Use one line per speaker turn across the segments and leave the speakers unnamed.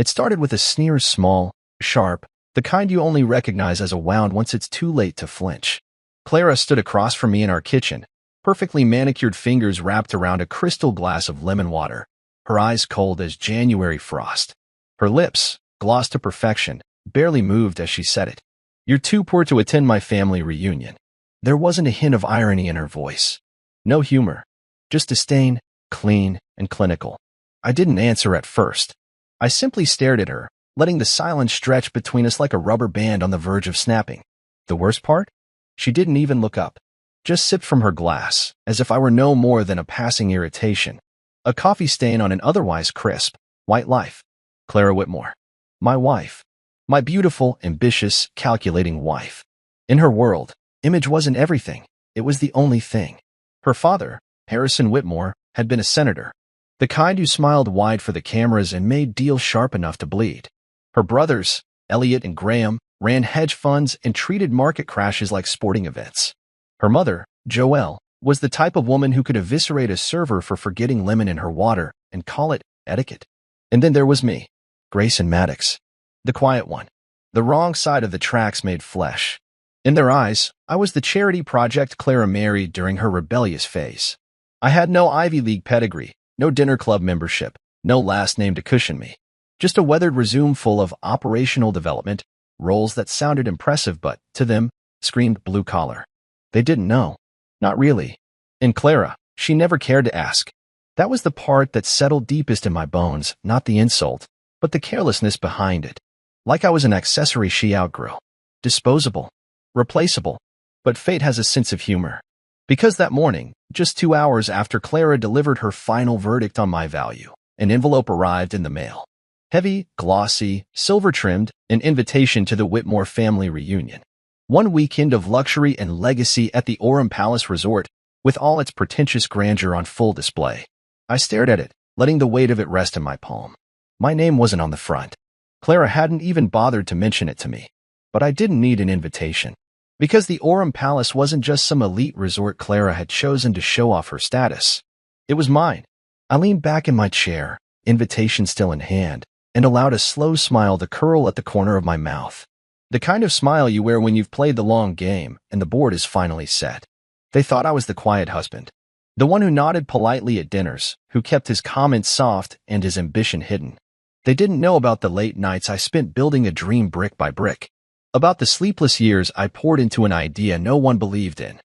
It started with a sneer, small, sharp, the kind you only recognize as a wound once it's too late to flinch. Clara stood across from me in our kitchen, perfectly manicured fingers wrapped around a crystal glass of lemon water, her eyes cold as January frost. Her lips, glossed to perfection, barely moved as she said it. "You're too poor to attend my family reunion." There wasn't a hint of irony in her voice. No humor. Just disdain, clean and clinical. I didn't answer at first. I simply stared at her, letting the silence stretch between us like a rubber band on the verge of snapping. The worst part? She didn't even look up. Just sipped from her glass, as if I were no more than a passing irritation. A coffee stain on an otherwise crisp, white life. Clara Whitmore. My wife. My beautiful, ambitious, calculating wife. In her world, image wasn't everything. It was the only thing. Her father, Harrison Whitmore, had been a senator. The kind who smiled wide for the cameras and made deals sharp enough to bleed. Her brothers, Elliot and Graham, ran hedge funds and treated market crashes like sporting events. Her mother, Joelle, was the type of woman who could eviscerate a server for forgetting lemon in her water and call it etiquette. And then there was me, Grayson Maddox, the quiet one. The wrong side of the tracks made flesh. In their eyes, I was the charity project Clara married during her rebellious phase. I had no Ivy League pedigree, no dinner club membership, no last name to cushion me. Just a weathered resume full of operational development, roles that sounded impressive but, to them, screamed blue collar. They didn't know. Not really. And Clara, she never cared to ask. That was the part that settled deepest in my bones, not the insult, but the carelessness behind it. Like I was an accessory she outgrew. Disposable. Replaceable. But fate has a sense of humor. Because that morning, just 2 hours after Clara delivered her final verdict on my value, an envelope arrived in the mail. Heavy, glossy, silver-trimmed, an invitation to the Whitmore family reunion. One weekend of luxury and legacy at the Orem Palace Resort, with all its pretentious grandeur on full display. I stared at it, letting the weight of it rest in my palm. My name wasn't on the front. Clara hadn't even bothered to mention it to me. But I didn't need an invitation. Because the Orem Palace wasn't just some elite resort Clara had chosen to show off her status. It was mine. I leaned back in my chair, invitation still in hand, and allowed a slow smile to curl at the corner of my mouth. The kind of smile you wear when you've played the long game and the board is finally set. They thought I was the quiet husband. The one who nodded politely at dinners, who kept his comments soft and his ambition hidden. They didn't know about the late nights I spent building a dream brick by brick. About the sleepless years I poured into an idea no one believed in.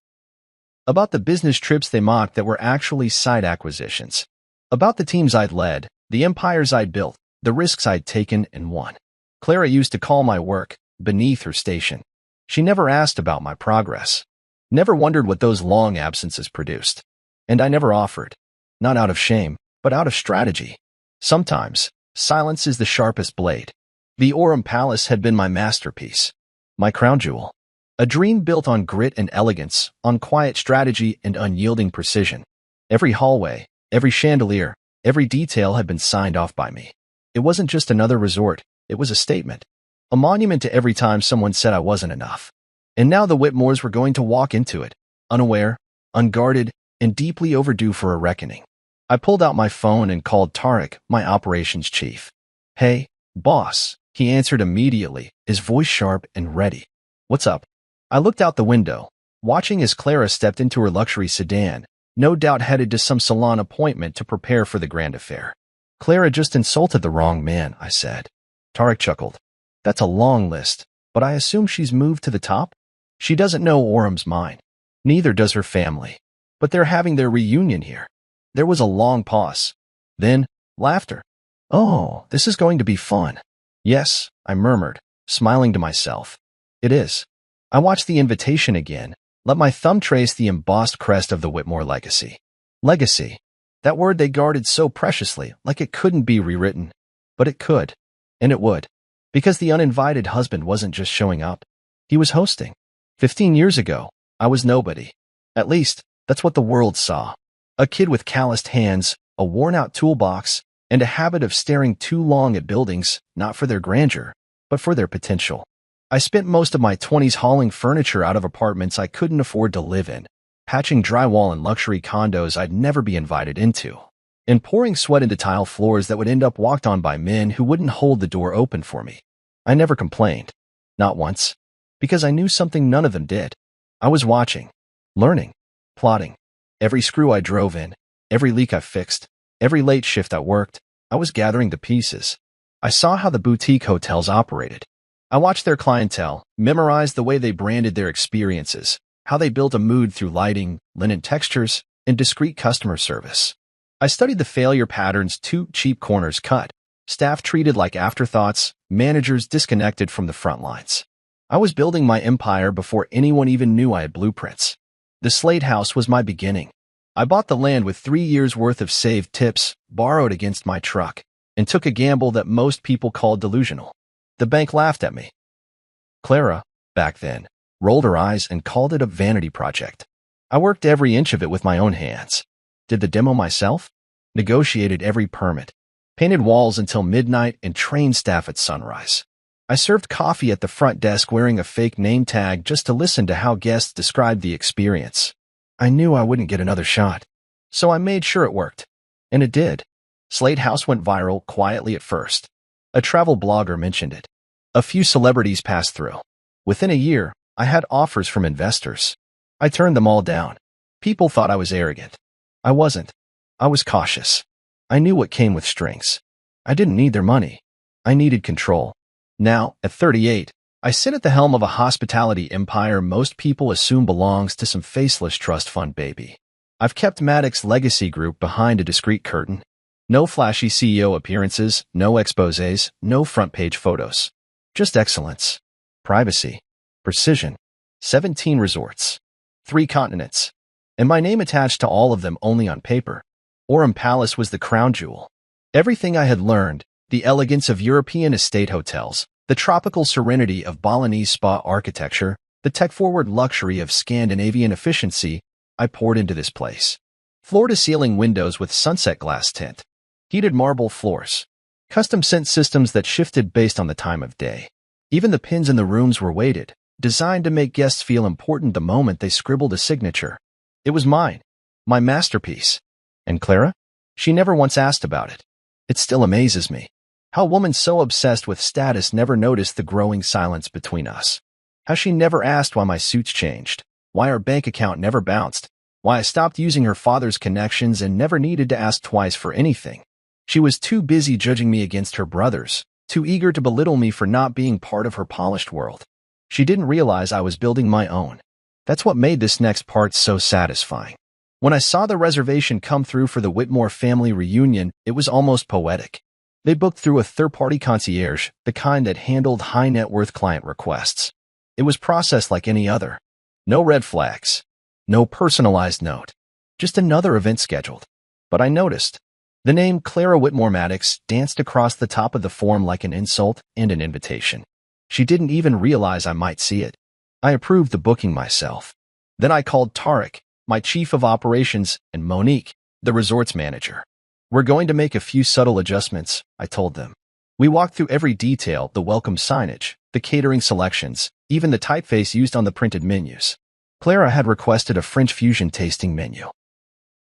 About the business trips they mocked that were actually side acquisitions. About the teams I'd led, the empires I'd built, the risks I'd taken and won. Clara used to call my work beneath her station. She never asked about my progress. Never wondered what those long absences produced. And I never offered. Not out of shame, but out of strategy. Sometimes, silence is the sharpest blade. The Orem Palace had been my masterpiece. My crown jewel. A dream built on grit and elegance, on quiet strategy and unyielding precision. Every hallway, every chandelier, every detail had been signed off by me. It wasn't just another resort, it was a statement. A monument to every time someone said I wasn't enough. And now the Whitmores were going to walk into it, unaware, unguarded, and deeply overdue for a reckoning. I pulled out my phone and called Tarek, my operations chief. "Hey, boss," he answered immediately, his voice sharp and ready. "What's up?" I looked out the window, watching as Clara stepped into her luxury sedan, no doubt headed to some salon appointment to prepare for the grand affair. "Clara just insulted the wrong man," I said. Tarek chuckled. "That's a long list, but I assume she's moved to the top? She doesn't know Orem's mine. Neither does her family. But they're having their reunion here." There was a long pause. Then, laughter. "Oh, this is going to be fun." "Yes," I murmured, smiling to myself. "It is." I watched the invitation again, let my thumb trace the embossed crest of the Whitmore legacy. Legacy. That word they guarded so preciously, like it couldn't be rewritten. But it could. And it would. Because the uninvited husband wasn't just showing up. He was hosting. 15 years ago, I was nobody. At least, that's what the world saw. A kid with calloused hands, a worn-out toolbox, and a habit of staring too long at buildings, not for their grandeur, but for their potential. I spent most of my 20s hauling furniture out of apartments I couldn't afford to live in, patching drywall in luxury condos I'd never be invited into. and pouring sweat into tile floors that would end up walked on by men who wouldn't hold the door open for me. I never complained. Not once. Because I knew something none of them did. I was watching, learning, plotting. Every screw I drove in, every leak I fixed, every late shift I worked, I was gathering the pieces. I saw how the boutique hotels operated. I watched their clientele, memorized the way they branded their experiences, how they built a mood through lighting, linen textures, and discreet customer service. I studied the failure patterns too cheap corners cut, staff treated like afterthoughts, managers disconnected from the front lines. I was building my empire before anyone even knew I had blueprints. The Slade House was my beginning. I bought the land with 3 years' worth of saved tips, borrowed against my truck, and took a gamble that most people called delusional. The bank laughed at me. Clara, back then, rolled her eyes and called it a vanity project. I worked every inch of it with my own hands. Did the demo myself, negotiated every permit, painted walls until midnight, and trained staff at sunrise. I served coffee at the front desk wearing a fake name tag just to listen to how guests described the experience. I knew I wouldn't get another shot, so I made sure it worked. And it did. Slade House went viral quietly at first. A travel blogger mentioned it. A few celebrities passed through. Within a year, I had offers from investors. I turned them all down. People thought I was arrogant. I wasn't. I was cautious. I knew what came with strings. I didn't need their money. I needed control. Now, at 38, I sit at the helm of a hospitality empire most people assume belongs to some faceless trust fund baby. I've kept Maddox Legacy Group behind a discreet curtain. No flashy CEO appearances, no exposés, no front-page photos. Just excellence, privacy, precision. 17 resorts, 3 continents, and my name attached to all of them only on paper. Orem Palace was the crown jewel. Everything I had learned, the elegance of European estate hotels, the tropical serenity of Balinese spa architecture, the tech-forward luxury of Scandinavian efficiency, I poured into this place. Floor-to-ceiling windows with sunset glass tint, heated marble floors, custom scent systems that shifted based on the time of day. Even the pins in the rooms were weighted, designed to make guests feel important the moment they scribbled a signature. It was mine, my masterpiece. And Clara? She never once asked about it. It still amazes me. How a woman so obsessed with status never noticed the growing silence between us. How she never asked why my suits changed, why our bank account never bounced, why I stopped using her father's connections and never needed to ask twice for anything. She was too busy judging me against her brothers, too eager to belittle me for not being part of her polished world. She didn't realize I was building my own. That's what made this next part so satisfying. When I saw the reservation come through for the Whitmore family reunion, it was almost poetic. They booked through a third-party concierge, the kind that handled high-net-worth client requests. It was processed like any other. No red flags. No personalized note. Just another event scheduled. But I noticed. The name Clara Whitmore Maddox danced across the top of the form like an insult and an invitation. She didn't even realize I might see it. I approved the booking myself. Then I called Tarek, my chief of operations, and Monique, the resort's manager. We're going to make a few subtle adjustments, I told them. We walked through every detail, the welcome signage, the catering selections, even the typeface used on the printed menus. Clara had requested a French fusion tasting menu.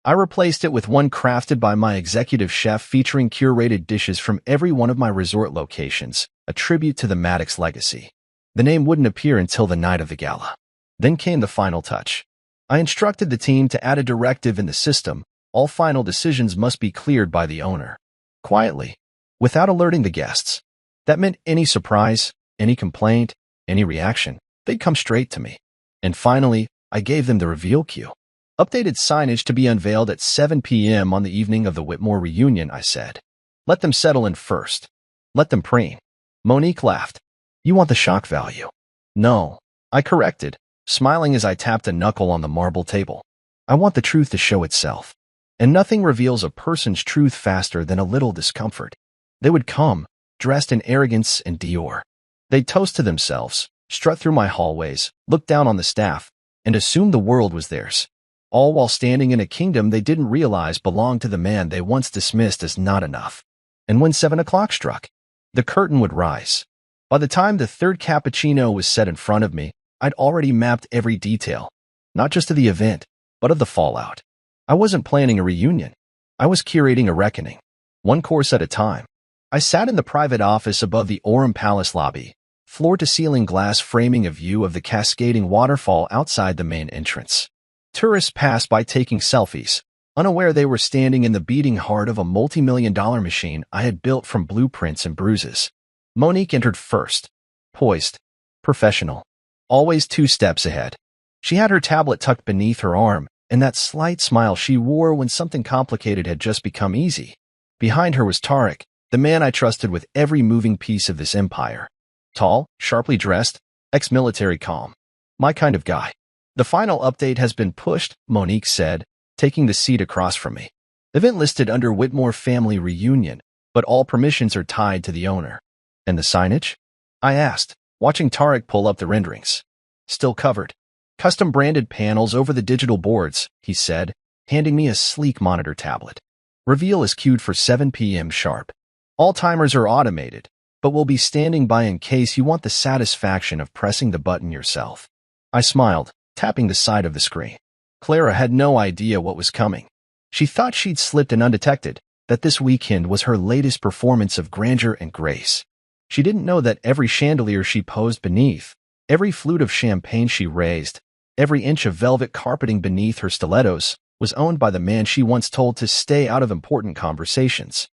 I replaced it with one crafted by my executive chef featuring curated dishes from every one of my resort locations, a tribute to the Maddox legacy. The name wouldn't appear until the night of the gala. Then came the final touch. I instructed the team to add a directive in the system. All final decisions must be cleared by the owner. Quietly, without alerting the guests. That meant any surprise, any complaint, any reaction, they'd come straight to me. And finally, I gave them the reveal cue. Updated signage to be unveiled at 7 p.m. on the evening of the Whitmore reunion, I said. Let them settle in first. Let them preen. Monique laughed. You want the shock value? No, I corrected, smiling as I tapped a knuckle on the marble table. I want the truth to show itself. And nothing reveals a person's truth faster than a little discomfort. They would come, dressed in arrogance and Dior. They'd toast to themselves, strut through my hallways, look down on the staff, and assume the world was theirs. All while standing in a kingdom they didn't realize belonged to the man they once dismissed as not enough. And when 7 o'clock struck, the curtain would rise. By the time the third cappuccino was set in front of me, I'd already mapped every detail, not just of the event, but of the fallout. I wasn't planning a reunion. I was curating a reckoning, one course at a time. I sat in the private office above the Aurum Palace lobby, floor-to-ceiling glass framing a view of the cascading waterfall outside the main entrance. Tourists passed by taking selfies, unaware they were standing in the beating heart of a multi-million-dollar machine I had built from blueprints and bruises. Monique entered first, poised, professional, always 2 steps ahead. She had her tablet tucked beneath her arm, and that slight smile she wore when something complicated had just become easy. Behind her was Tarek, the man I trusted with every moving piece of this empire. Tall, sharply dressed, ex-military calm. My kind of guy. The final update has been pushed, Monique said, taking the seat across from me. Event listed under Whitmore Family Reunion, but all permissions are tied to the owner. And the signage? I asked, watching Tarek pull up the renderings. Still covered. Custom-branded panels over the digital boards, he said, handing me a sleek monitor tablet. Reveal is queued for 7 p.m. sharp. All timers are automated, but we'll be standing by in case you want the satisfaction of pressing the button yourself. I smiled, tapping the side of the screen. Clara had no idea what was coming. She thought she'd slipped in undetected, that this weekend was her latest performance of grandeur and grace. She didn't know that every chandelier she posed beneath, every flute of champagne she raised, every inch of velvet carpeting beneath her stilettos, was owned by the man she once told to stay out of important conversations.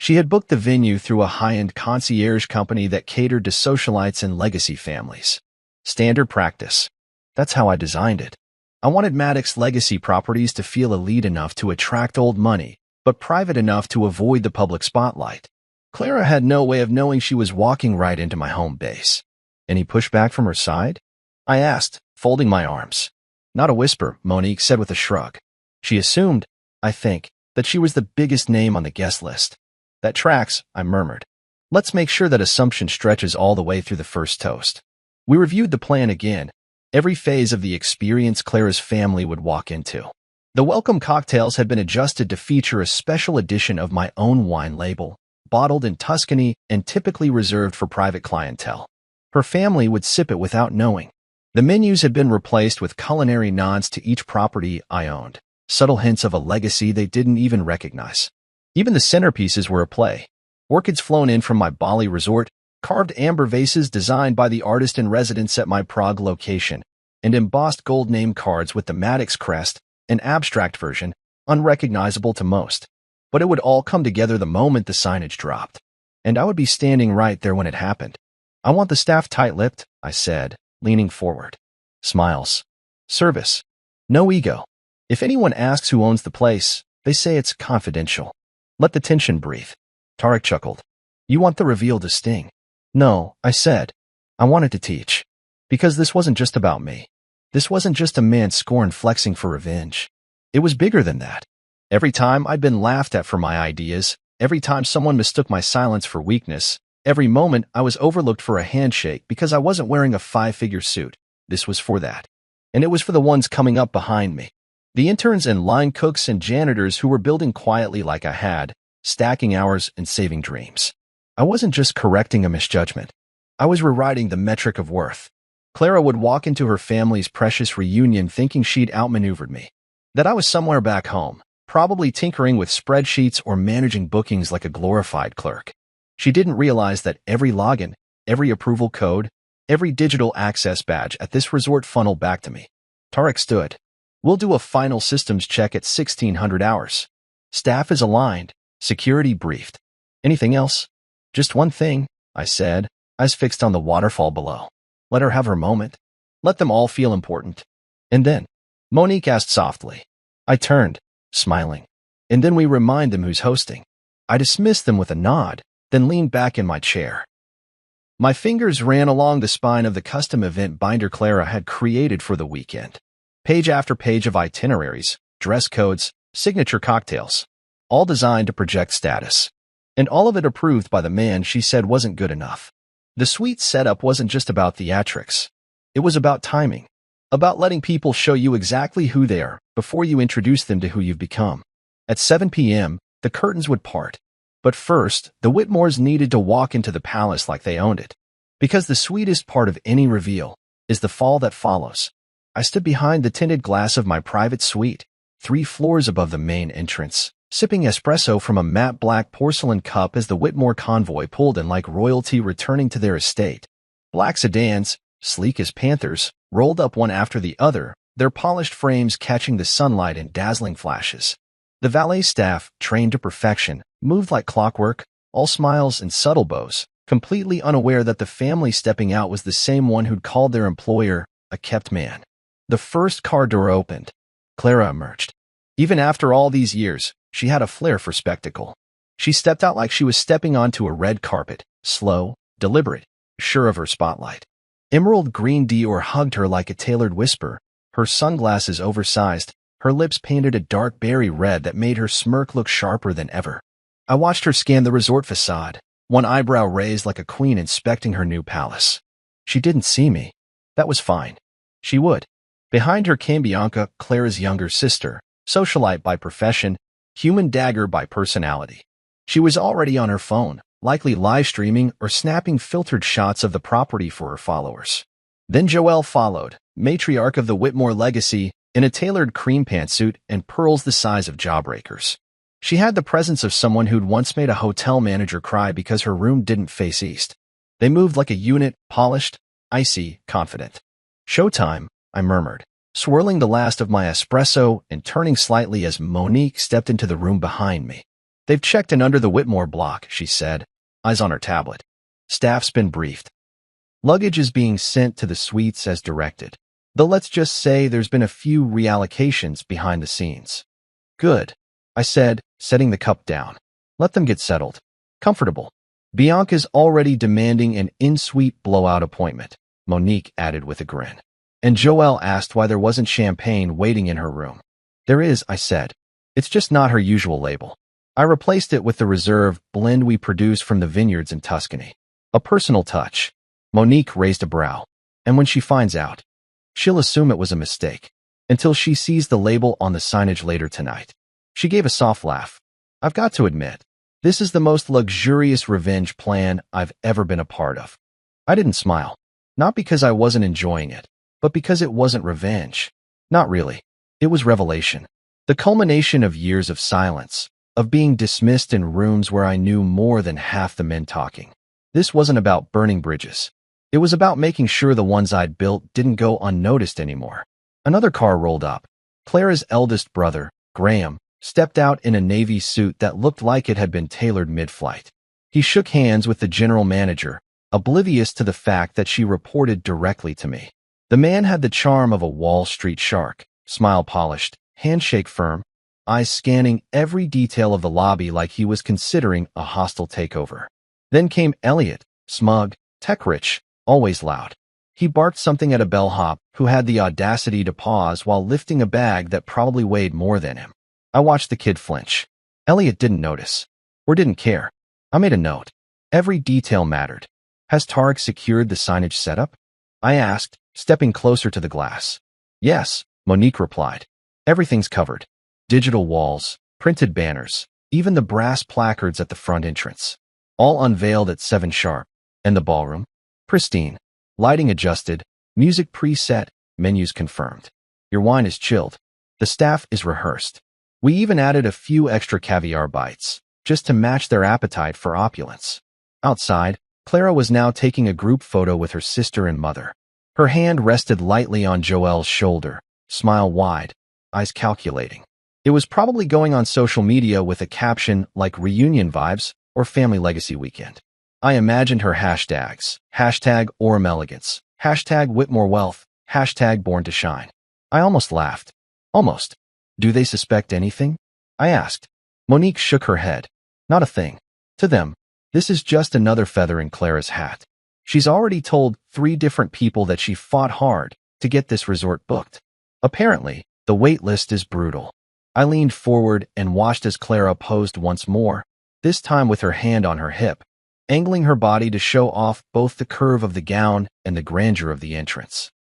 She had booked the venue through a high-end concierge company that catered to socialites and legacy families. Standard practice. That's how I designed it. I wanted Maddox legacy properties to feel elite enough to attract old money, but private enough to avoid the public spotlight. Clara had no way of knowing she was walking right into my home base. Any pushback from her side? I asked, folding my arms. Not a whisper, Monique said with a shrug. She assumed, I think, that she was the biggest name on the guest list. That tracks, I murmured. Let's make sure that assumption stretches all the way through the first toast. We reviewed the plan again, every phase of the experience Clara's family would walk into. The welcome cocktails had been adjusted to feature a special edition of my own wine label, bottled in Tuscany and typically reserved for private clientele. Her family would sip it without knowing. The menus had been replaced with culinary nods to each property I owned, subtle hints of a legacy they didn't even recognize. Even the centerpieces were a play. Orchids flown in from my Bali resort, carved amber vases designed by the artist in residence at my Prague location, and embossed gold name cards with the Maddox crest, an abstract version, unrecognizable to most. But it would all come together the moment the signage dropped. And I would be standing right there when it happened. I want the staff tight-lipped, I said, leaning forward. Smiles. Service. No ego. If anyone asks who owns the place, they say it's confidential. Let the tension breathe. Tarek chuckled. You want the reveal to sting? No, I said. I wanted to teach. Because this wasn't just about me. This wasn't just a man scorned flexing for revenge. It was bigger than that. Every time I'd been laughed at for my ideas, every time someone mistook my silence for weakness, every moment I was overlooked for a handshake because I wasn't wearing a 5-figure suit, this was for that. And it was for the ones coming up behind me. The interns and line cooks and janitors who were building quietly like I had, stacking hours and saving dreams. I wasn't just correcting a misjudgment. I was rewriting the metric of worth. Clara would walk into her family's precious reunion thinking she'd outmaneuvered me. That I was somewhere back home, probably tinkering with spreadsheets or managing bookings like a glorified clerk. She didn't realize that every login, every approval code, every digital access badge at this resort funneled back to me. Tarek stood. We'll do a final systems check at 1600 hours. Staff is aligned. Security briefed. Anything else? Just one thing, I said, eyes fixed on the waterfall below. Let her have her moment. Let them all feel important. And then, Monique asked softly. I turned, smiling. And then we remind them who's hosting. I dismissed them with a nod, then leaned back in my chair. My fingers ran along the spine of the custom event binder Clara had created for the weekend. Page after page of itineraries, dress codes, signature cocktails, all designed to project status. And all of it approved by the man she said wasn't good enough. The suite setup wasn't just about theatrics. It was about timing, about letting people show you exactly who they are before you introduce them to who you've become. At 7 p.m., the curtains would part. But first, the Whitmores needed to walk into the palace like they owned it. Because the sweetest part of any reveal is the fall that follows. I stood behind the tinted glass of my private suite, 3 floors above the main entrance, sipping espresso from a matte black porcelain cup as the Whitmore convoy pulled in like royalty returning to their estate. Black sedans, sleek as panthers, rolled up one after the other, their polished frames catching the sunlight in dazzling flashes. The valet staff, trained to perfection, moved like clockwork, all smiles and subtle bows, completely unaware that the family stepping out was the same one who'd called their employer a kept man. The first car door opened. Clara emerged. Even after all these years, she had a flair for spectacle. She stepped out like she was stepping onto a red carpet, slow, deliberate, sure of her spotlight. Emerald green Dior hugged her like a tailored whisper, her sunglasses oversized, her lips painted a dark berry red that made her smirk look sharper than ever. I watched her scan the resort facade, one eyebrow raised like a queen inspecting her new palace. She didn't see me. That was fine. She would. Behind her came Bianca, Clara's younger sister, socialite by profession, human dagger by personality. She was already on her phone, likely live streaming or snapping filtered shots of the property for her followers. Then Joelle followed, matriarch of the Whitmore legacy, in a tailored cream pantsuit and pearls the size of jawbreakers. She had the presence of someone who'd once made a hotel manager cry because her room didn't face east. They moved like a unit, polished, icy, confident. "Showtime," I murmured, swirling the last of my espresso and turning slightly as Monique stepped into the room behind me. "They've checked in under the Whitmore block," she said, eyes on her tablet. "Staff's been briefed. Luggage is being sent to the suites as directed. Though let's just say there's been a few reallocations behind the scenes." "Good," I said, setting the cup down. "Let them get settled. Comfortable." "Bianca's already demanding an in-suite blowout appointment," Monique added with a grin. And Joelle asked why there wasn't champagne waiting in her room. "There is," I said. "It's just not her usual label. I replaced it with the reserve blend we produce from the vineyards in Tuscany. A personal touch." Monique raised a brow. "And when she finds out, she'll assume it was a mistake, until she sees the label on the signage later tonight." She gave a soft laugh. "I've got to admit, this is the most luxurious revenge plan I've ever been a part of." I didn't smile. Not because I wasn't enjoying it, but because it wasn't revenge. Not really. It was revelation. The culmination of years of silence, of being dismissed in rooms where I knew more than half the men talking. This wasn't about burning bridges. It was about making sure the ones I'd built didn't go unnoticed anymore. Another car rolled up. Clara's eldest brother, Graham, stepped out in a navy suit that looked like it had been tailored mid-flight. He shook hands with the general manager, oblivious to the fact that she reported directly to me. The man had the charm of a Wall Street shark, smile polished, handshake firm, eyes scanning every detail of the lobby like he was considering a hostile takeover. Then came Elliot, smug, tech-rich, always loud. He barked something at a bellhop who had the audacity to pause while lifting a bag that probably weighed more than him. I watched the kid flinch. Elliot didn't notice, or didn't care. I made a note. Every detail mattered. "Has Tarek secured the signage setup?" I asked, stepping closer to the glass. "Yes," Monique replied. "Everything's covered. Digital walls, printed banners, even the brass placards at the front entrance. All unveiled at 7 sharp. And the ballroom? Pristine. Lighting adjusted, music preset, menus confirmed. Your wine is chilled. The staff is rehearsed. We even added a few extra caviar bites, just to match their appetite for opulence." Outside, Clara was now taking a group photo with her sister and mother. Her hand rested lightly on Joelle's shoulder, smile wide, eyes calculating. It was probably going on social media with a caption like reunion vibes or family legacy weekend. I imagined her hashtags, hashtag Orem Elegance, hashtag Whitmore Wealth, hashtag Born to Shine. I almost laughed. Almost. "Do they suspect anything?" I asked. Monique shook her head. "Not a thing. To them, this is just another feather in Clara's hat. She's already told 3 different people that she fought hard to get this resort booked. Apparently, the wait list is brutal." I leaned forward and watched as Clara posed once more, this time with her hand on her hip, angling her body to show off both the curve of the gown and the grandeur of the entrance.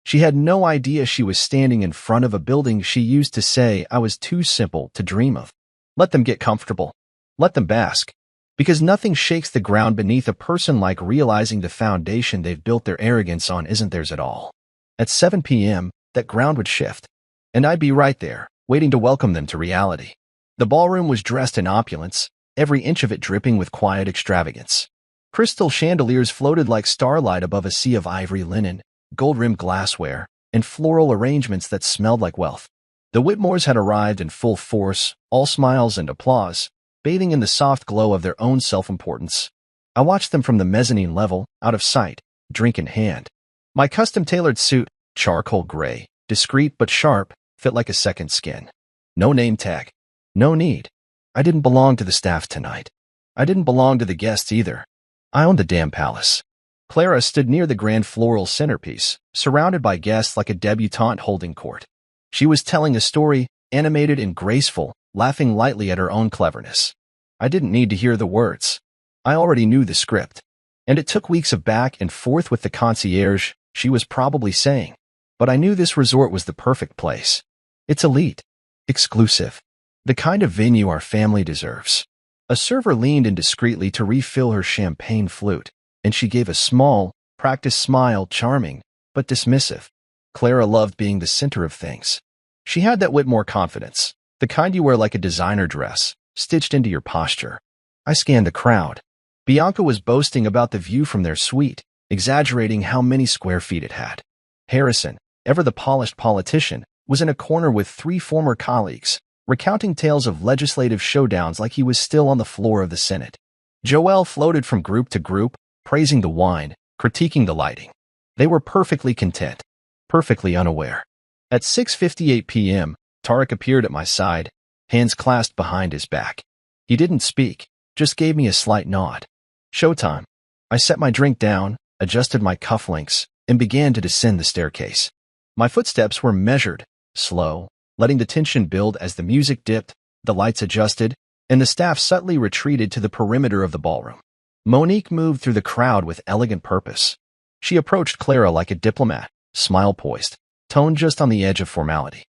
She had no idea she was standing in front of a building she used to say I was too simple to dream of. Let them get comfortable. Let them bask. Because nothing shakes the ground beneath a person like realizing the foundation they've built their arrogance on isn't theirs at all. At 7 p.m., that ground would shift, and I'd be right there, waiting to welcome them to reality. The ballroom was dressed in opulence, every inch of it dripping with quiet extravagance. Crystal chandeliers floated like starlight above a sea of ivory linen, gold-rimmed glassware, and floral arrangements that smelled like wealth. The Whitmores had arrived in full force, all smiles and applause, bathing in the soft glow of their own self-importance. I watched them from the mezzanine level, out of sight, drink in hand. My custom-tailored suit, charcoal gray, discreet but sharp, fit like a second skin. No name tag. No need. I didn't belong to the staff tonight. I didn't belong to the guests either. I owned the damn palace. Clara stood near the grand floral centerpiece, surrounded by guests like a debutante holding court. She was telling a story, animated and graceful, laughing lightly at her own cleverness. I didn't need to hear the words. I already knew the script. And it took weeks of back and forth with the concierge, she was probably saying. But I knew this resort was the perfect place. It's elite. Exclusive. The kind of venue our family deserves. A server leaned in discreetly to refill her champagne flute, and she gave a small, practiced smile, charming, but dismissive. Clara loved being the center of things. She had that Whitmore confidence, the kind you wear like a designer dress, stitched into your posture. I scanned the crowd. Bianca was boasting about the view from their suite, exaggerating how many square feet it had. Harrison, ever the polished politician, was in a corner with 3 former colleagues, recounting tales of legislative showdowns like he was still on the floor of the Senate. Joelle floated from group to group, praising the wine, critiquing the lighting. They were perfectly content, perfectly unaware. At 6:58 p.m., Tarek appeared at my side, hands clasped behind his back. He didn't speak, just gave me a slight nod. Showtime. I set my drink down, adjusted my cufflinks, and began to descend the staircase. My footsteps were measured, slow, letting the tension build as the music dipped, the lights adjusted, and the staff subtly retreated to the perimeter of the ballroom. Monique moved through the crowd with elegant purpose. She approached Clara like a diplomat, smile poised, tone just on the edge of formality.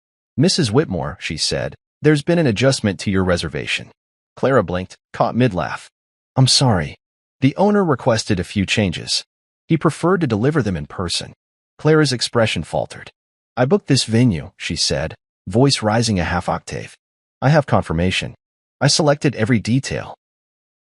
"Mrs. Whitmore," she said, "there's been an adjustment to your reservation." Clara blinked, caught mid-laugh. "I'm sorry." The owner requested a few changes. He preferred to deliver them in person. Clara's expression faltered. "I booked this venue," she said, voice rising a half octave. "I have confirmation. I selected every detail."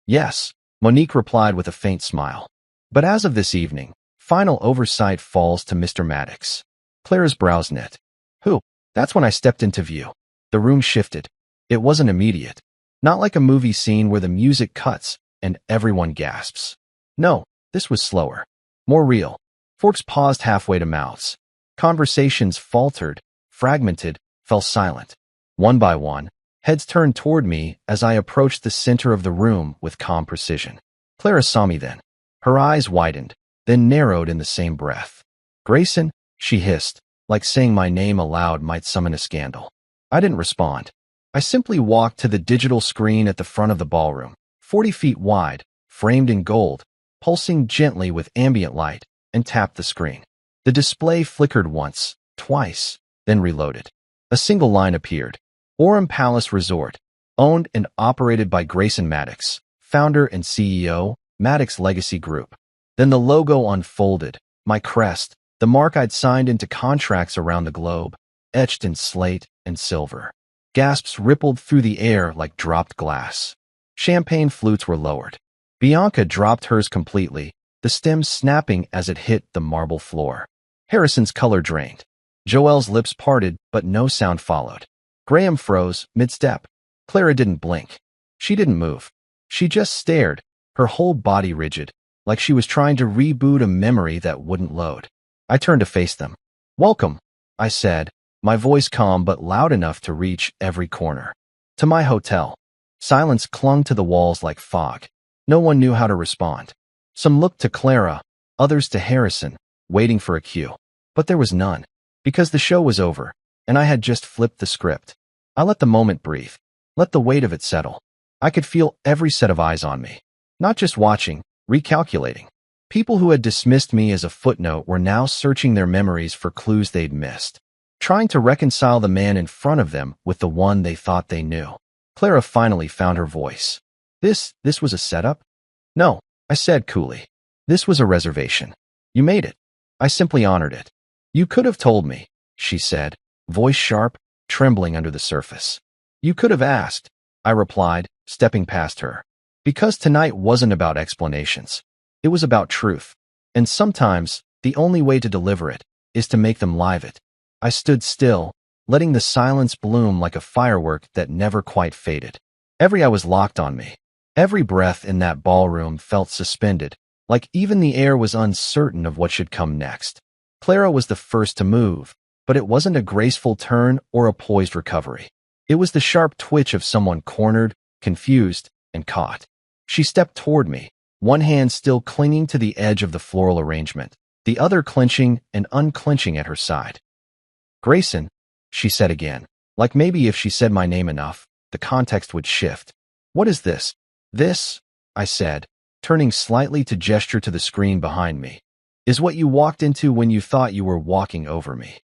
"Yes," Monique replied with a faint smile. "But as of this evening, final oversight falls to Mr. Maddox." Clara's brows knit. "Who?" That's when I stepped into view. The room shifted. It wasn't immediate. Not like a movie scene where the music cuts and everyone gasps. No, this was slower. More real. Forks paused halfway to mouths. Conversations faltered, fragmented, fell silent. One by one, heads turned toward me as I approached the center of the room with calm precision. Clara saw me then. Her eyes widened, then narrowed in the same breath. "Grayson," she hissed, like saying my name aloud might summon a scandal. I didn't respond. I simply walked to the digital screen at the front of the ballroom, 40 feet wide, framed in gold, pulsing gently with ambient light, and tapped the screen. The display flickered once, twice, then reloaded. A single line appeared. Orem Palace Resort, owned and operated by Grayson Maddox, founder and CEO, Maddox Legacy Group. Then the logo unfolded, my crest, the mark I'd signed into contracts around the globe, etched in slate and silver. Gasps rippled through the air like dropped glass. Champagne flutes were lowered. Bianca dropped hers completely, the stem snapping as it hit the marble floor. Harrison's color drained. Joelle's lips parted, but no sound followed. Graham froze, mid-step. Clara didn't blink. She didn't move. She just stared, her whole body rigid, like she was trying to reboot a memory that wouldn't load. I turned to face them. "Welcome," I said, my voice calm but loud enough to reach every corner. "To my hotel." Silence clung to the walls like fog. No one knew how to respond. Some looked to Clara, others to Harrison, waiting for a cue. But there was none, because the show was over, and I had just flipped the script. I let the moment breathe, let the weight of it settle. I could feel every set of eyes on me. Not just watching, recalculating. People who had dismissed me as a footnote were now searching their memories for clues they'd missed, trying to reconcile the man in front of them with the one they thought they knew. Clara finally found her voice. This was a setup?" "No," I said coolly. "This was a reservation. You made it. I simply honored it." "You could have told me," she said, voice sharp, trembling under the surface. "You could have asked." I replied, stepping past her. Because tonight wasn't about explanations. It was about truth. And sometimes, the only way to deliver it is to make them live it. I stood still, letting the silence bloom like a firework that never quite faded. Every eye was locked on me. Every breath in that ballroom felt suspended, like even the air was uncertain of what should come next. Clara was the first to move, but it wasn't a graceful turn or a poised recovery. It was the sharp twitch of someone cornered, confused, and caught. She stepped toward me, one hand still clinging to the edge of the floral arrangement, the other clenching and unclenching at her side. "Grayson," she said again, like maybe if she said my name enough, the context would shift. "What is this?" "This," I said, turning slightly to gesture to the screen behind me, "is what you walked into when you thought you were walking over me."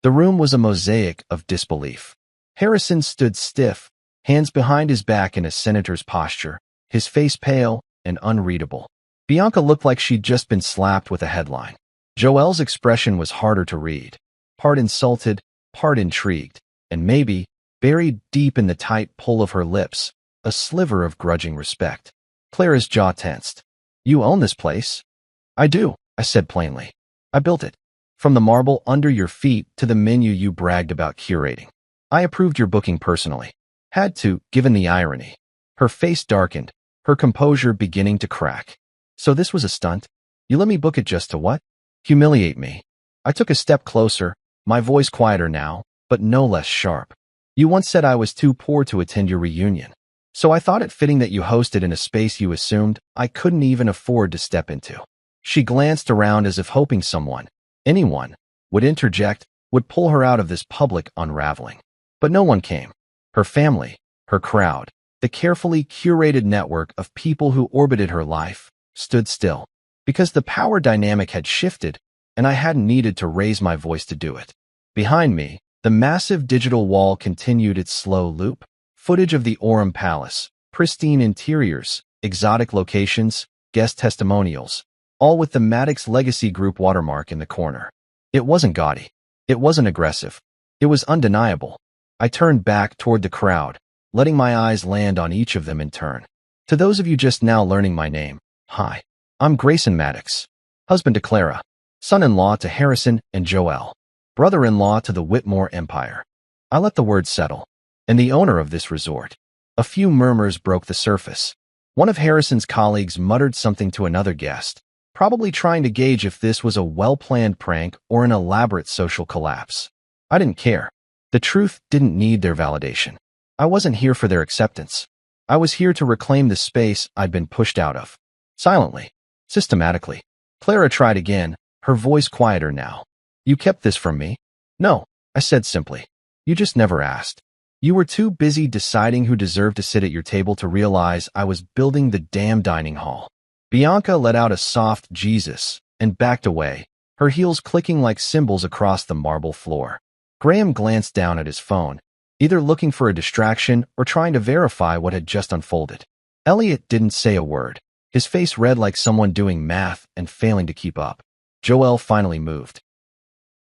The room was a mosaic of disbelief. Harrison stood stiff, hands behind his back in a senator's posture, his face pale and unreadable. Bianca looked like she'd just been slapped with a headline. Joelle's expression was harder to read, part insulted, part intrigued, and maybe, buried deep in the tight pull of her lips, a sliver of grudging respect. Clara's jaw tensed. "You own this place?" "I do," I said plainly. "I built it. From the marble under your feet to the menu you bragged about curating. I approved your booking personally. Had to, given the irony." Her face darkened, her composure beginning to crack. "So this was a stunt? You let me book it just to what? Humiliate me?" I took a step closer, my voice quieter now, but no less sharp. "You once said I was too poor to attend your reunion. So I thought it fitting that you hosted in a space you assumed I couldn't even afford to step into." She glanced around as if hoping someone, anyone, would interject, would pull her out of this public unraveling. But no one came. Her family, her crowd, the carefully curated network of people who orbited her life, stood still. Because the power dynamic had shifted, and I hadn't needed to raise my voice to do it. Behind me, the massive digital wall continued its slow loop. Footage of the Orem Palace, pristine interiors, exotic locations, guest testimonials, all with the Maddox Legacy Group watermark in the corner. It wasn't gaudy. It wasn't aggressive. It was undeniable. I turned back toward the crowd, letting my eyes land on each of them in turn. To those of you just now learning my name, hi. I'm Grayson Maddox, husband to Clara, son-in-law to Harrison and Joelle, brother-in-law to the Whitmore Empire. I let the word settle. And the owner of this resort. A few murmurs broke the surface. One of Harrison's colleagues muttered something to another guest, probably trying to gauge if this was a well-planned prank or an elaborate social collapse. I didn't care. The truth didn't need their validation. I wasn't here for their acceptance. I was here to reclaim the space I'd been pushed out of. Silently. Systematically. Clara tried again, her voice quieter now. "You kept this from me?" "No," I said simply. "You just never asked. You were too busy deciding who deserved to sit at your table to realize I was building the damn dining hall." Bianca let out a soft Jesus and backed away, her heels clicking like cymbals across the marble floor. Graham glanced down at his phone, either looking for a distraction or trying to verify what had just unfolded. Elliot didn't say a word, his face red like someone doing math and failing to keep up. Joelle finally moved.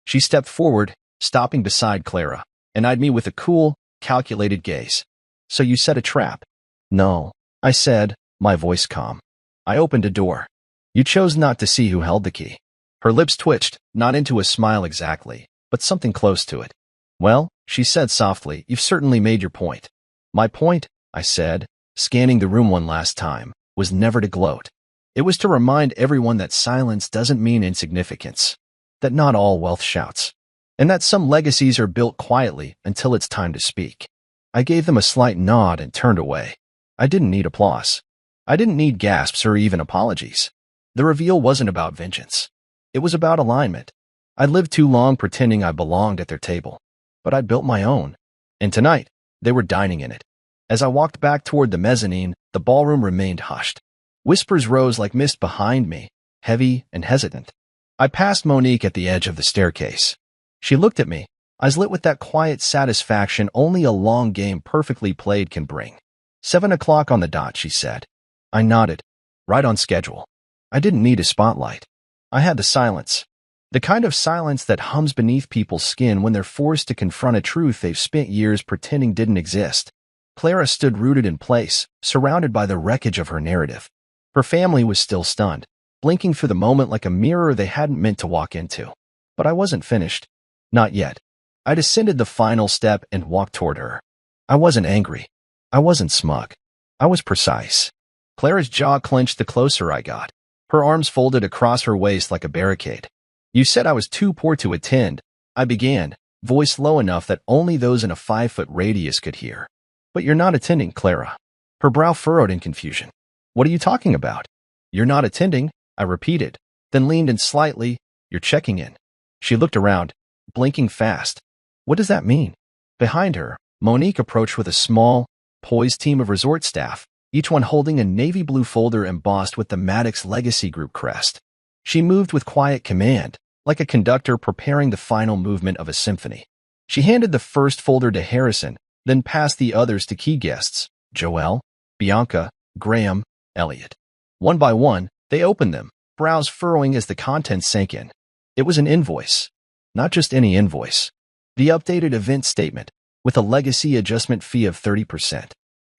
She stepped forward, stopping beside Clara, and eyed me with a cool, calculated gaze. "So you set a trap?" "No," I said, my voice calm. "I opened a door. You chose not to see who held the key." Her lips twitched, not into a smile exactly, but something close to it. "Well," she said softly, "you've certainly made your point." "My point," I said, scanning the room one last time, "was never to gloat. It was to remind everyone that silence doesn't mean insignificance, that not all wealth shouts, and that some legacies are built quietly until it's time to speak." I gave them a slight nod and turned away. I didn't need applause. I didn't need gasps or even apologies. The reveal wasn't about vengeance. It was about alignment. I'd lived too long pretending I belonged at their table, but I'd built my own. And tonight, they were dining in it. As I walked back toward the mezzanine, the ballroom remained hushed. Whispers rose like mist behind me, heavy and hesitant. I passed Monique at the edge of the staircase. She looked at me, eyes lit with that quiet satisfaction only a long game perfectly played can bring. 7 o'clock on the dot, she said. I nodded. Right on schedule. I didn't need a spotlight. I had the silence. The kind of silence that hums beneath people's skin when they're forced to confront a truth they've spent years pretending didn't exist. Clara stood rooted in place, surrounded by the wreckage of her narrative. Her family was still stunned, blinking through the moment like a mirror they hadn't meant to walk into. But I wasn't finished. Not yet. I descended the final step and walked toward her. I wasn't angry. I wasn't smug. I was precise. Clara's jaw clenched the closer I got. Her arms folded across her waist like a barricade. You said I was too poor to attend, I began, voice low enough that only those in a 5-foot radius could hear. But you're not attending, Clara. Her brow furrowed in confusion. What are you talking about? You're not attending, I repeated, then leaned in slightly. You're checking in. She looked around, blinking fast. What does that mean? Behind her, Monique approached with a small, poised team of resort staff, each one holding a navy blue folder embossed with the Maddox Legacy Group crest. She moved with quiet command, like a conductor preparing the final movement of a symphony. She handed the first folder to Harrison, then passed the others to key guests, Joelle, Bianca, Graham, Elliot. One by one, they opened them, brows furrowing as the contents sank in. It was an invoice. Not just any invoice. The updated event statement, with a legacy adjustment fee of 30%.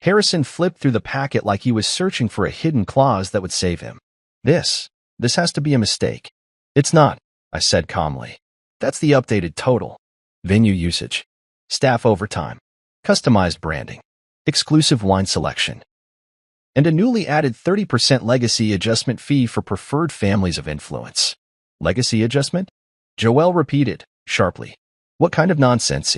Harrison flipped through the packet like he was searching for a hidden clause that would save him. This has to be a mistake. It's not, I said calmly. That's the updated total. Venue usage. Staff overtime. Customized branding. Exclusive wine selection. And a newly added 30% legacy adjustment fee for preferred families of influence. Legacy adjustment? Joelle repeated, sharply. What kind of nonsense?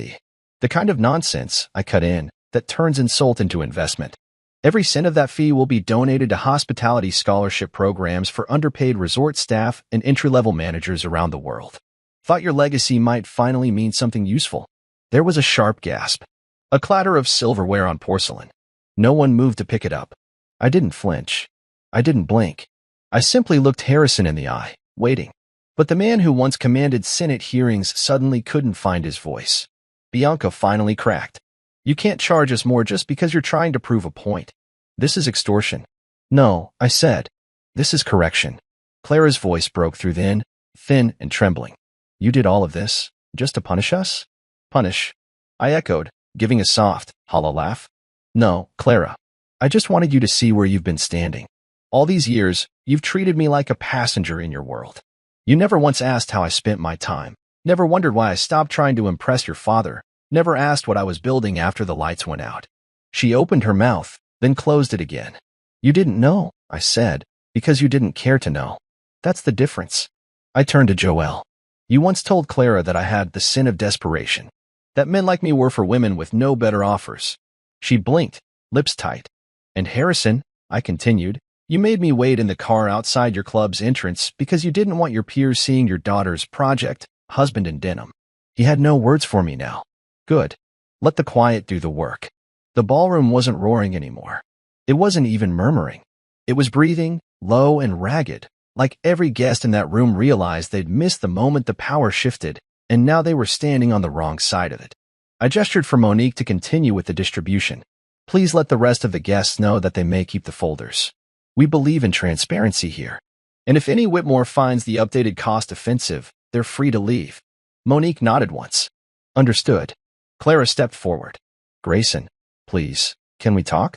The kind of nonsense, I cut in, that turns insult into investment. Every cent of that fee will be donated to hospitality scholarship programs for underpaid resort staff and entry-level managers around the world. Thought your legacy might finally mean something useful. There was a sharp gasp. A clatter of silverware on porcelain. No one moved to pick it up. I didn't flinch. I didn't blink. I simply looked Harrison in the eye, waiting. But the man who once commanded Senate hearings suddenly couldn't find his voice. Bianca finally cracked. You can't charge us more just because you're trying to prove a point. This is extortion. No, I said. This is correction. Clara's voice broke through then, thin and trembling. You did all of this, just to punish us? Punish? I echoed, giving a soft, hollow laugh. No, Clara. I just wanted you to see where you've been standing. All these years, you've treated me like a passenger in your world. You never once asked how I spent my time, never wondered why I stopped trying to impress your father, never asked what I was building after the lights went out. She opened her mouth, then closed it again. You didn't know, I said, because you didn't care to know. That's the difference. I turned to Joelle. You once told Clara that I had the sin of desperation, that men like me were for women with no better offers. She blinked, lips tight. And Harrison, I continued, you made me wait in the car outside your club's entrance because you didn't want your peers seeing your daughter's project, husband in denim. He had no words for me now. Good. Let the quiet do the work. The ballroom wasn't roaring anymore. It wasn't even murmuring. It was breathing, low and ragged, like every guest in that room realized they'd missed the moment the power shifted, and now they were standing on the wrong side of it. I gestured for Monique to continue with the distribution. Please let the rest of the guests know that they may keep the folders. We believe in transparency here. And if any Whitmore finds the updated cost offensive, they're free to leave. Monique nodded once. Understood. Clara stepped forward. Grayson, please, can we talk?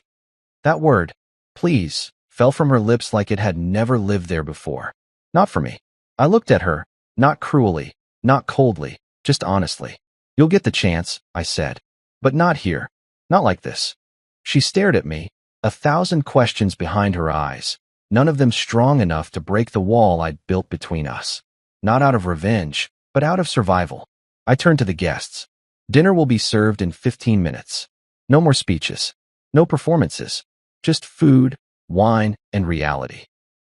That word, please, fell from her lips like it had never lived there before. Not for me. I looked at her, not cruelly, not coldly, just honestly. You'll get the chance, I said. But not here. Not like this. She stared at me, 1,000 questions behind her eyes, none of them strong enough to break the wall I'd built between us. Not out of revenge, but out of survival. I turned to the guests. Dinner will be served in 15 minutes. No more speeches. No performances. Just food, wine, and reality.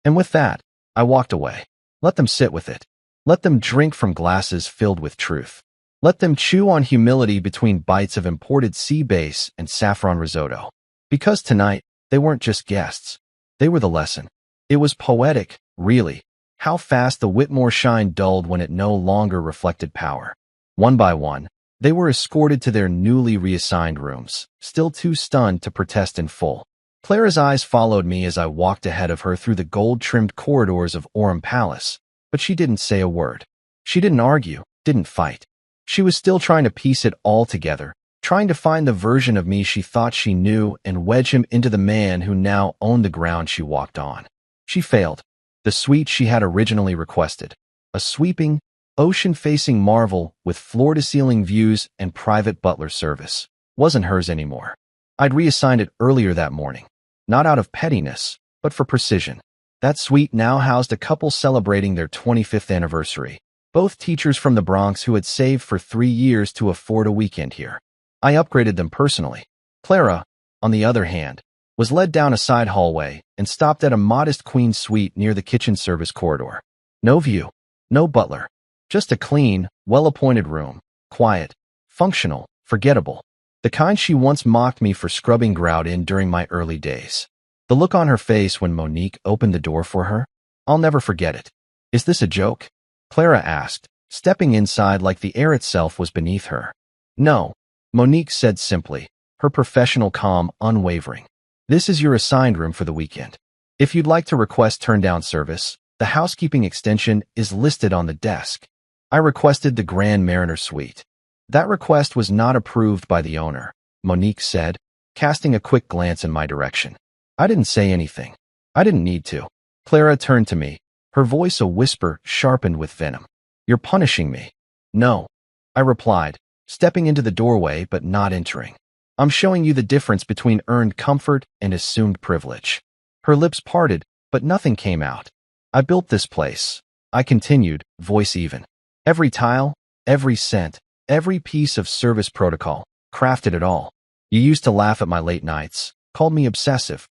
And with that, I walked away. Let them sit with it. Let them drink from glasses filled with truth. Let them chew on humility between bites of imported sea bass and saffron risotto. Because tonight, they weren't just guests. They were the lesson. It was poetic, really, how fast the Whitmore shine dulled when it no longer reflected power. One by one, they were escorted to their newly reassigned rooms, still too stunned to protest in full. Clara's eyes followed me as I walked ahead of her through the gold-trimmed corridors of Orem Palace, but she didn't say a word. She didn't argue, didn't fight. She was still trying to piece it all together, trying to find the version of me she thought she knew and wedge him into the man who now owned the ground she walked on. She failed. The suite she had originally requested, a sweeping, ocean-facing marvel with floor-to-ceiling views and private butler service, wasn't hers anymore. I'd reassigned it earlier that morning, not out of pettiness, but for precision. That suite now housed a couple celebrating their 25th anniversary, both teachers from the Bronx who had saved for 3 years to afford a weekend here. I upgraded them personally. Clara, on the other hand, was led down a side hallway and stopped at a modest queen suite near the kitchen service corridor. No view, no butler, just a clean, well-appointed room, quiet, functional, forgettable, the kind she once mocked me for scrubbing grout in during my early days. The look on her face when Monique opened the door for her, I'll never forget it. "Is this a joke?" Clara asked, stepping inside like the air itself was beneath her. "No," Monique said simply, her professional calm unwavering. "This is your assigned room for the weekend. If you'd like to request turn-down service, the housekeeping extension is listed on the desk." I requested the Grand Mariner Suite. "That request was not approved by the owner," Monique said, casting a quick glance in my direction. I didn't say anything. I didn't need to. Clara turned to me, her voice a whisper sharpened with venom. "You're punishing me." "No," I replied, stepping into the doorway but not entering. "I'm showing you the difference between earned comfort and assumed privilege." Her lips parted, but nothing came out. "I built this place," I continued, voice even. "Every tile, every cent, every piece of service protocol, crafted it all. You used to laugh at my late nights, called me obsessive.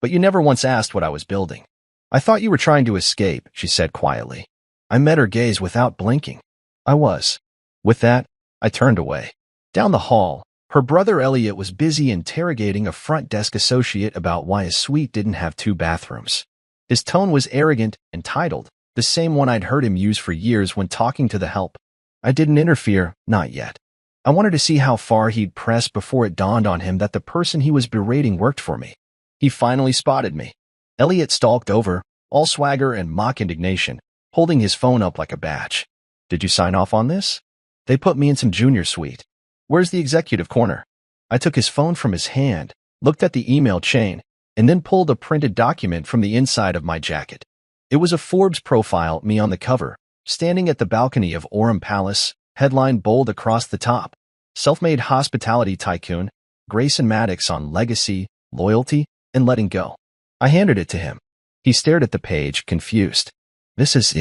But you never once asked what I was building." "I thought you were trying to escape," she said quietly. I met her gaze without blinking. I was. With that, I turned away. Down the hall, her brother Elliot was busy interrogating a front desk associate about why his suite didn't have 2 bathrooms. His tone was arrogant, entitled, the same one I'd heard him use for years when talking to the help. I didn't interfere, not yet. I wanted to see how far he'd press before it dawned on him that the person he was berating worked for me. He finally spotted me. Elliot stalked over, all swagger and mock indignation, holding his phone up like a badge. "Did you sign off on this?" "They put me in some junior suite." "Where's the executive corner?" I took his phone from his hand, looked at the email chain, and then pulled a printed document from the inside of my jacket. It was a Forbes profile, me on the cover, standing at the balcony of Orem Palace, headline bold across the top. Self-made hospitality tycoon, Grayson Maddox on legacy, loyalty, and letting go. I handed it to him. He stared at the page, confused. "This is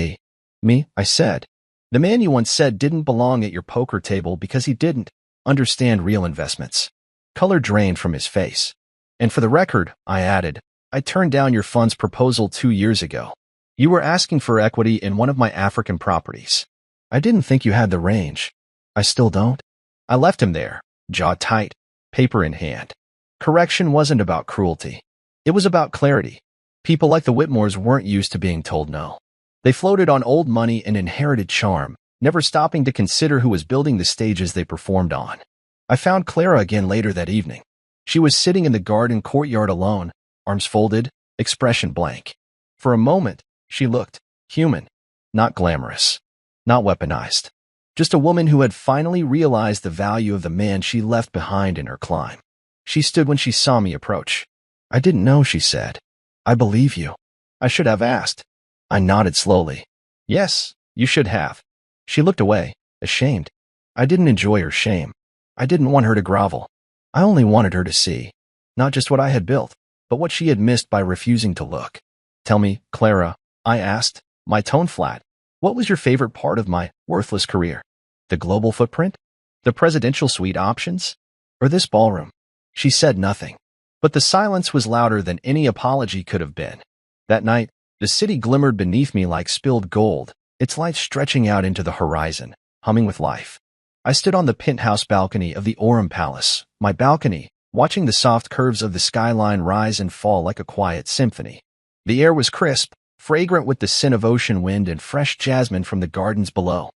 me," I said. "The man you once said didn't belong at your poker table because he didn't understand real investments." Color drained from his face. "And for the record," I added, "I turned down your fund's proposal 2 years ago. You were asking for equity in one of my African properties. I didn't think you had the range." "I still don't." I left him there, jaw tight, paper in hand. Correction wasn't about cruelty. It was about clarity. People like the Whitmores weren't used to being told no. They floated on old money and inherited charm, never stopping to consider who was building the stages they performed on. I found Clara again later that evening. She was sitting in the garden courtyard alone, arms folded, expression blank. For a moment, she looked human, not glamorous, not weaponized. Just a woman who had finally realized the value of the man she left behind in her climb. She stood when she saw me approach. "I didn't know," she said. "I believe you." I should have asked. I nodded slowly. "Yes, you should have." She looked away, ashamed. I didn't enjoy her shame. I didn't want her to grovel. I only wanted her to see, not just what I had built, but what she had missed by refusing to look. "Tell me, Clara," I asked, my tone flat, "what was your favorite part of my worthless career? The global footprint? The presidential suite options? Or this ballroom?" She said nothing, but the silence was louder than any apology could have been. That night, the city glimmered beneath me like spilled gold, its lights stretching out into the horizon, humming with life. I stood on the penthouse balcony of the Orem Palace, my balcony, watching the soft curves of the skyline rise and fall like a quiet symphony. The air was crisp, fragrant with the scent of ocean wind and fresh jasmine from the gardens below.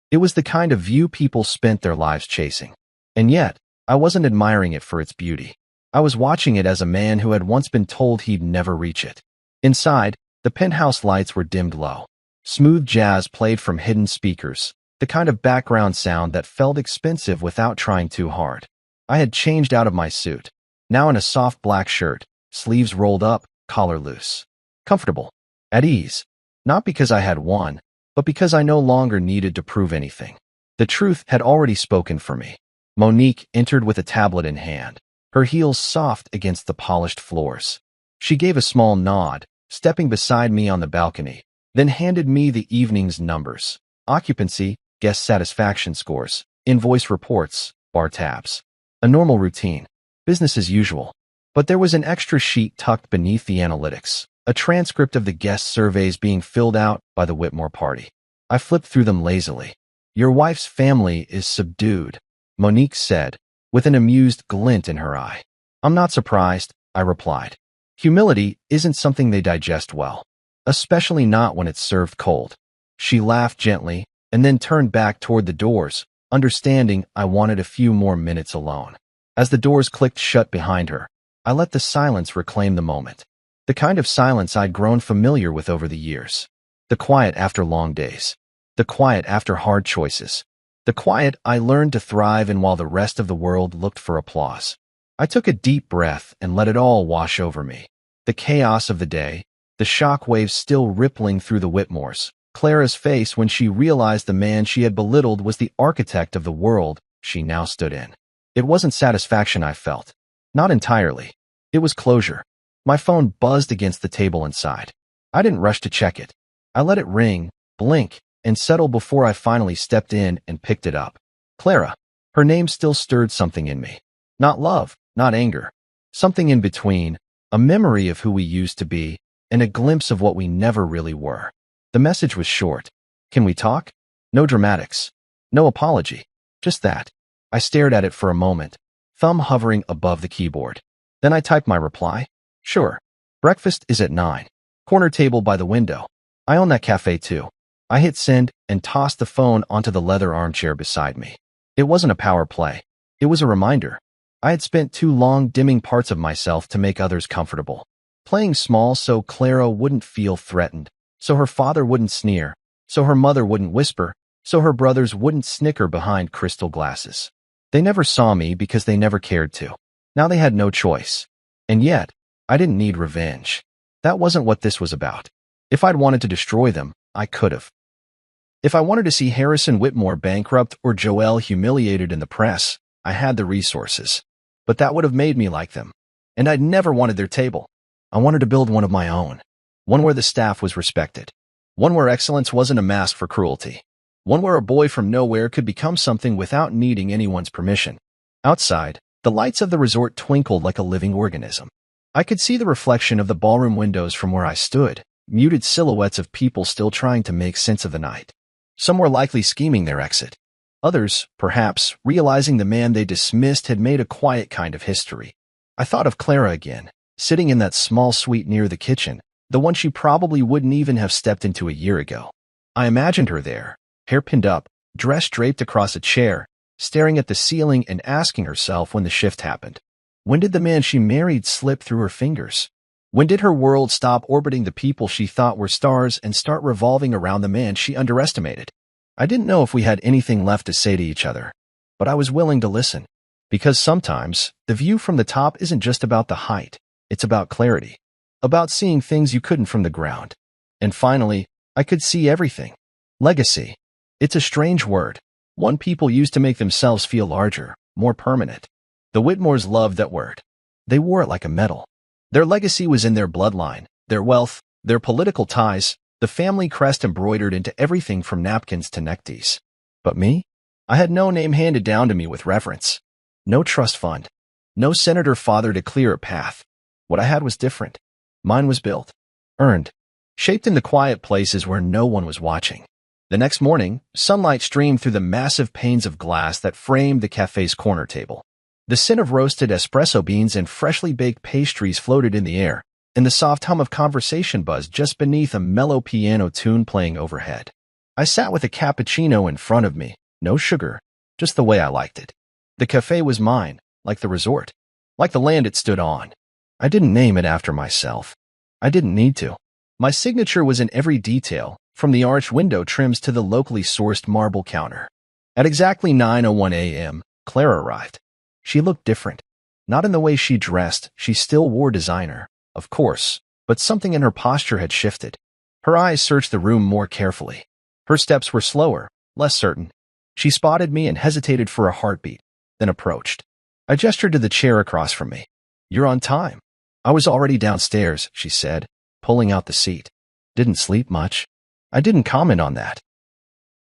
It was the kind of view people spent their lives chasing. And yet, I wasn't admiring it for its beauty. I was watching it as a man who had once been told he'd never reach it. Inside, the penthouse lights were dimmed low. Smooth jazz played from hidden speakers, the kind of background sound that felt expensive without trying too hard. I had changed out of my suit, now in a soft black shirt, sleeves rolled up, collar loose. Comfortable. At ease. Not because I had won, but because I no longer needed to prove anything. The truth had already spoken for me. Monique entered with a tablet in hand, her heels soft against the polished floors. She gave a small nod, stepping beside me on the balcony, then handed me the evening's numbers: occupancy, guest satisfaction scores, invoice reports, bar tabs. A normal routine, business as usual. But there was an extra sheet tucked beneath the analytics, a transcript of the guest surveys being filled out by the Whitmore party. I flipped through them lazily. "Your wife's family is subdued," Monique said, with an amused glint in her eye. "I'm not surprised," I replied. "Humility isn't something they digest well, especially not when it's served cold." She laughed gently and then turned back toward the doors, understanding I wanted a few more minutes alone. As the doors clicked shut behind her, I let the silence reclaim the moment. The kind of silence I'd grown familiar with over the years. The quiet after long days. The quiet after hard choices. The quiet I learned to thrive in while the rest of the world looked for applause. I took a deep breath and let it all wash over me. The chaos of the day, the shock waves still rippling through the Whitmores, Clara's face when she realized the man she had belittled was the architect of the world she now stood in. It wasn't satisfaction I felt. Not entirely. It was closure. My phone buzzed against the table inside. I didn't rush to check it. I let it ring, blink, and settle before I finally stepped in and picked it up. Clara. Her name still stirred something in me. Not love, not anger. Something in between, a memory of who we used to be, and a glimpse of what we never really were. The message was short. "Can we talk?" No dramatics. No apology. Just that. I stared at it for a moment, thumb hovering above the keyboard. Then I typed my reply. "Sure. Breakfast is at 9. Corner table by the window. I own that cafe too." I hit send and tossed the phone onto the leather armchair beside me. It wasn't a power play. It was a reminder. I had spent too long dimming parts of myself to make others comfortable. Playing small so Clara wouldn't feel threatened, so her father wouldn't sneer, so her mother wouldn't whisper, so her brothers wouldn't snicker behind crystal glasses. They never saw me because they never cared to. Now they had no choice. And yet, I didn't need revenge. That wasn't what this was about. If I'd wanted to destroy them, I could have. If I wanted to see Harrison Whitmore bankrupt or Joelle humiliated in the press, I had the resources. But that would have made me like them. And I'd never wanted their table. I wanted to build one of my own. One where the staff was respected. One where excellence wasn't a mask for cruelty. One where a boy from nowhere could become something without needing anyone's permission. Outside, the lights of the resort twinkled like a living organism. I could see the reflection of the ballroom windows from where I stood, muted silhouettes of people still trying to make sense of the night. Some were likely scheming their exit. Others, perhaps, realizing the man they dismissed had made a quiet kind of history. I thought of Clara again, sitting in that small suite near the kitchen, the one she probably wouldn't even have stepped into a year ago. I imagined her there, hair pinned up, dress draped across a chair, staring at the ceiling and asking herself when the shift happened. When did the man she married slip through her fingers? When did her world stop orbiting the people she thought were stars and start revolving around the man she underestimated? I didn't know if we had anything left to say to each other, but I was willing to listen. Because sometimes, the view from the top isn't just about the height, it's about clarity. About seeing things you couldn't from the ground. And finally, I could see everything. Legacy. It's a strange word, one people use to make themselves feel larger, more permanent. The Whitmores loved that word. They wore it like a medal. Their legacy was in their bloodline, their wealth, their political ties, the family crest embroidered into everything from napkins to neckties. But me? I had no name handed down to me with reverence. No trust fund. No senator father to clear a path. What I had was different. Mine was built, earned, shaped in the quiet places where no one was watching. The next morning, sunlight streamed through the massive panes of glass that framed the cafe's corner table. The scent of roasted espresso beans and freshly baked pastries floated in the air, and the soft hum of conversation buzzed just beneath a mellow piano tune playing overhead. I sat with a cappuccino in front of me, no sugar, just the way I liked it. The cafe was mine, like the resort, like the land it stood on. I didn't name it after myself. I didn't need to. My signature was in every detail, from the arched window trims to the locally sourced marble counter. At exactly 9:01 a.m., Clara arrived. She looked different. Not in the way she dressed, she still wore designer, of course, but something in her posture had shifted. Her eyes searched the room more carefully. Her steps were slower, less certain. She spotted me and hesitated for a heartbeat, then approached. I gestured to the chair across from me. "You're on time." "I was already downstairs," she said, pulling out the seat. "Didn't sleep much." I didn't comment on that.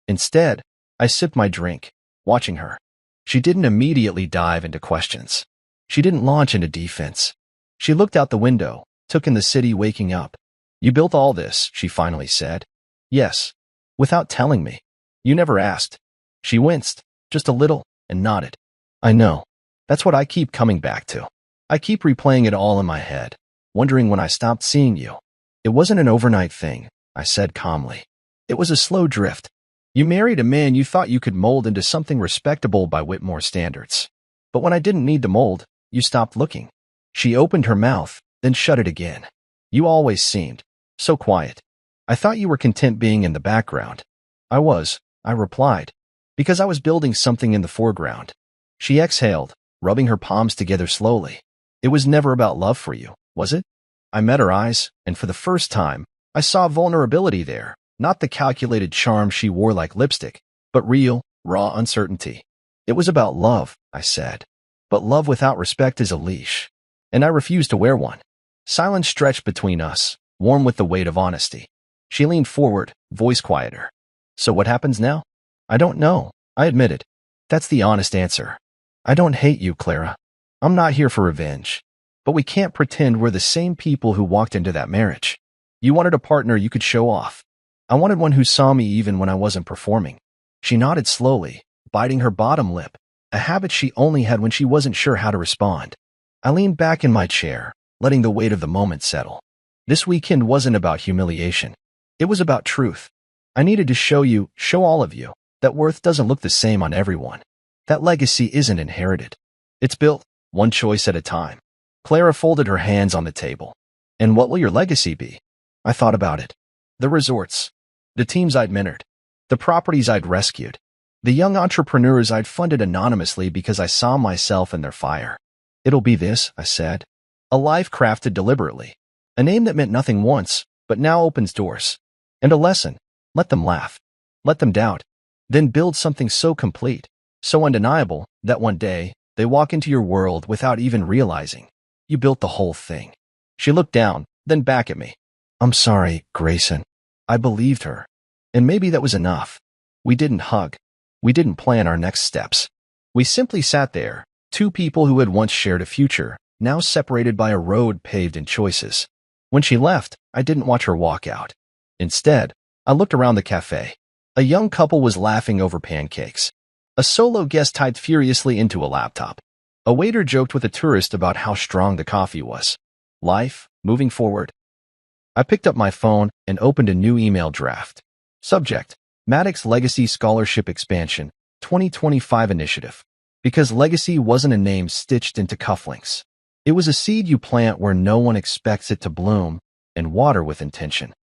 Instead, I sipped my drink, watching her. She didn't immediately dive into questions. She didn't launch into defense. She looked out the window, took in the city waking up. "You built all this," she finally said. "Yes." "Without telling me." "You never asked." She winced, just a little, and nodded. "I know. That's what I keep coming back to. I keep replaying it all in my head, wondering when I stopped seeing you." "It wasn't an overnight thing," I said calmly. "It was a slow drift. You married a man you thought you could mold into something respectable by Whitmore standards. But when I didn't need to mold, you stopped looking." She opened her mouth, then shut it again. "You always seemed so quiet. I thought you were content being in the background." "I was," I replied, "because I was building something in the foreground." She exhaled, rubbing her palms together slowly. "It was never about love for you, was it?" I met her eyes, and for the first time, I saw vulnerability there, not the calculated charm she wore like lipstick, but real, raw uncertainty. "It was about love," I said. "But love without respect is a leash, and I refuse to wear one." Silence stretched between us, warm with the weight of honesty. She leaned forward, voice quieter. "So what happens now?" "I don't know," I admitted. "That's the honest answer. I don't hate you, Clara. I'm not here for revenge. But we can't pretend we're the same people who walked into that marriage. You wanted a partner you could show off. I wanted one who saw me even when I wasn't performing." She nodded slowly, biting her bottom lip, a habit she only had when she wasn't sure how to respond. I leaned back in my chair, letting the weight of the moment settle. This weekend wasn't about humiliation. It was about truth. I needed to show all of you, that worth doesn't look the same on everyone. That legacy isn't inherited. It's built, one choice at a time. Clara folded her hands on the table. "And what will your legacy be?" I thought about it. The resorts, the teams I'd mentored, the properties I'd rescued, the young entrepreneurs I'd funded anonymously because I saw myself in their fire. "It'll be this," I said. "A life crafted deliberately. A name that meant nothing once, but now opens doors. And a lesson. Let them laugh. Let them doubt. Then build something so complete, so undeniable, that one day, they walk into your world without even realizing you built the whole thing." She looked down, then back at me. "I'm sorry, Grayson." I believed her. And maybe that was enough. We didn't hug. We didn't plan our next steps. We simply sat there, two people who had once shared a future, now separated by a road paved in choices. When she left, I didn't watch her walk out. Instead, I looked around the cafe. A young couple was laughing over pancakes. A solo guest typed furiously into a laptop. A waiter joked with a tourist about how strong the coffee was. Life, moving forward. I picked up my phone and opened a new email draft. Subject: Maddox Legacy Scholarship Expansion, 2025 Initiative. Because legacy wasn't a name stitched into cufflinks. It was a seed you plant where no one expects it to bloom, and water with intention.